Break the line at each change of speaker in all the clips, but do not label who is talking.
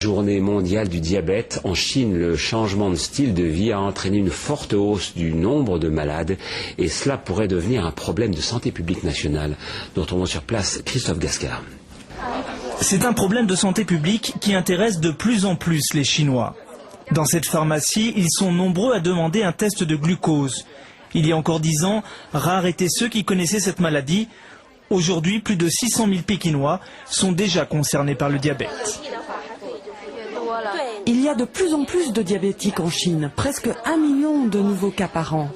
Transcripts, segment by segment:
Journée mondiale du diabète. En Chine, le changement de style de vie a entraîné une forte hausse du nombre de malades et cela pourrait devenir un problème de santé publique nationale. Nous retrouvons sur place Christophe Gascard.
C'est un problème de santé publique qui intéresse de plus en plus les Chinois. Dans cette pharmacie, ils sont nombreux à demander un test de glucose. Il y a encore 10 ans, rares étaient ceux qui connaissaient cette maladie. Aujourd'hui, plus de 600 000 Pékinois sont déjà concernés par le diabète.
Il y a de plus en plus de diabétiques en Chine, presque 1 million de nouveaux cas par an.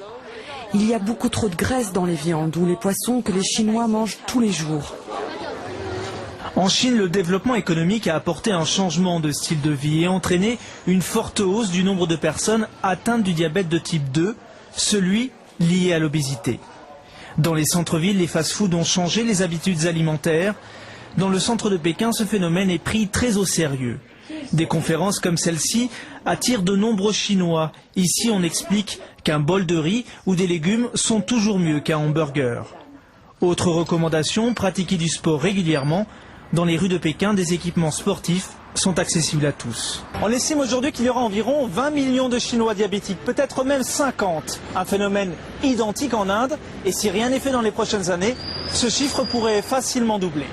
Il y a beaucoup trop de graisse dans les viandes ou les poissons que les Chinois mangent tous les jours.
En Chine, le développement économique a apporté un changement de style de vie et entraîné une forte hausse du nombre de personnes atteintes du diabète de type 2, celui lié à l'obésité. Dans les centres-villes, les fast-foods ont changé les habitudes alimentaires. Dans le centre de Pékin, ce phénomène est pris très au sérieux. Des conférences comme celle-ci attirent de nombreux Chinois. Ici, on explique qu'un bol de riz ou des légumes sont toujours mieux qu'un hamburger. Autre recommandation, pratiquer du sport régulièrement. Dans les rues de Pékin, des équipements sportifs sont accessibles à tous. On estime aujourd'hui qu'il y aura environ 20 millions de Chinois diabétiques, peut-être même 50. Un phénomène identique en Inde, et si rien n'est fait dans les prochaines années, ce chiffre pourrait facilement doubler.